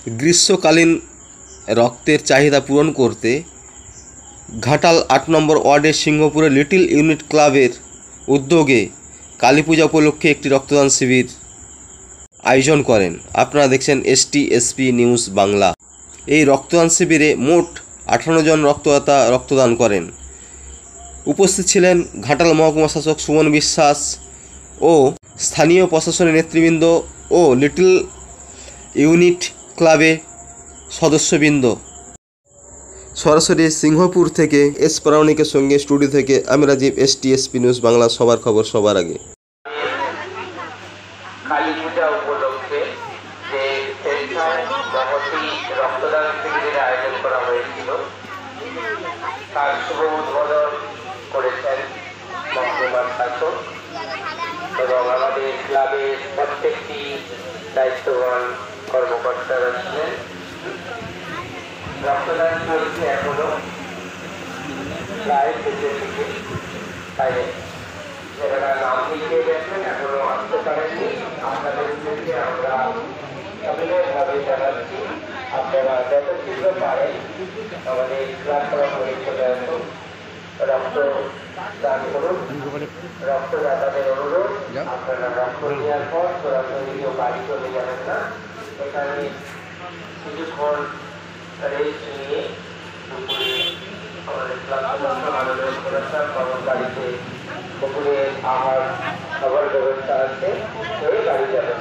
গ্রীষ্মকালীন রক্তের চাহিদা পূরণ করতে ঘাটাল ৮ নম্বর ওয়ার্ডের সিংহপুরে লিটল ইউনিট ক্লাবের উদ্যোগে কালী পূজা উপলক্ষে একটি রক্তদান শিবির আয়োজন করেন। আপনারা দেখছেন STSP নিউজ বাংলা। এই রক্তদান শিবিরে মোট 58 জন রক্তদাতা রক্তদান করেন। উপস্থিত ছিলেন ঘাটাল মহকুমা শাসক সুমন বিশ্বাস ও স্থানীয় প্রশাসনের নেতৃবৃন্দ ও লিটল ইউনিট ক্লাবের সদস্যবৃন্দ। সরাসরি সিংহপুর থেকে এস প্রামাণিকের সঙ্গে স্টুডিও থেকে আমি রাজীব, STSP নিউজ বাংলা, সবার খবর সবার আগে। কালী পূজা উপলক্ষে যে মহতি রক্তদান শিবিরের আয়োজন করা হয়েছিল তার শুভ উদ্বোধন করেছেন মহকুমার শাসক এবং আমাদের ক্লাবের প্রত্যেকটি দায়িত্ববান কর্মকর্তারা ছিলেন। রক্তদান চলছে এখনো প্রায় শেষের দিকে, তাই যারা নাম লিখে গেছেন এখনো আসতে পারেননি, আপনাদের উদ্দেশ্যে আমরা অভিনয়ভাবে জানাচ্ছি আপনারা যত শীঘ্র পারেন আমাদের ক্লাস করা পরিচয় আসুন, রক্তদান করুন। রক্তদাতাদের অনুরোধ, আপনারা রক্ত নেওয়ার পর সরাসরি কেউ বাড়ি চলে যাবেন না, এখানে কিছুক্ষণ রেস্ট নিয়ে দুপুরে আমাদের ক্লাস আয়োজন করেছেন। আমার বাড়িতে দুপুরে আহার খাবার ব্যবস্থা আছে, হয়ে বাড়ি যাবেন।